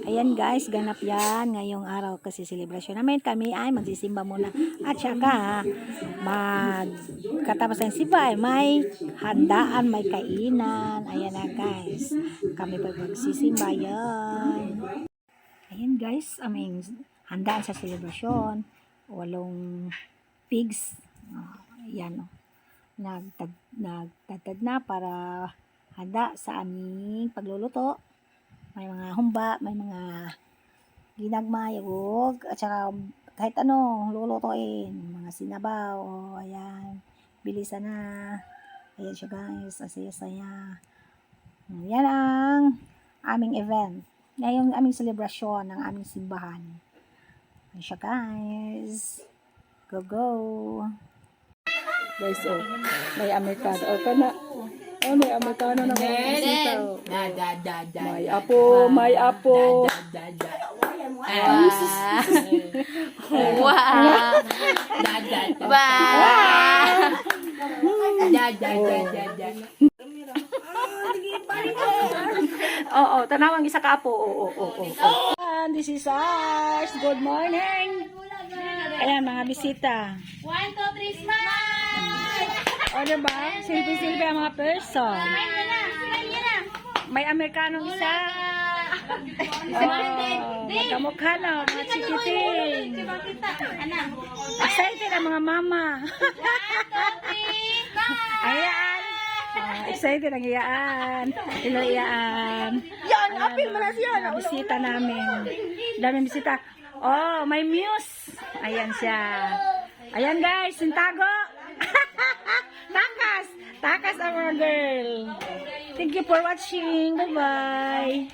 Ayan guys, ganap yan ngayong araw kasi celebration namin. Kami ay magsisimba muna. At saka, katapos ng simba ay may handaan, may kainan. Ayan na guys. Kami pa magsisimba yan. Ayan guys, aming handaan sa celebration. 8 pigs. Ayan o. Nagtagtad na para handa sa aming pagluluto. May mga humba, may mga ginagma, yugog, at saka kahit ano, lulutuin, mga sinabaw, ayan, bilisan na. Ayan siya guys, asaya-saya. Yan ang aming event. Ngayong aming celebration ng aming simbahan. Ayan siya guys. Go, go! Guys, oh, may Amerikano. Oh, kana. Oh, may Amerikano na mga bisita. May apo, may apo. Oo, tanawang isa ka apo. And this is ours. Good morning. Ayan, mga bisita. 1, 2, 3, smile! O, diba? Silbi-silbi ang mga person. May Amerikanong isa. Magkamukha na, mga chikiting. Excited ang mga mama. Ayan. Excited ang iyaan. Hello, iyaan. Yan, apil mo na siya. Bisita namin. Daming bisita. Oh, may muse. Ayan siya. Ayan guys, sintago. Takas ang mga girl. Thank you for watching. Bye-bye.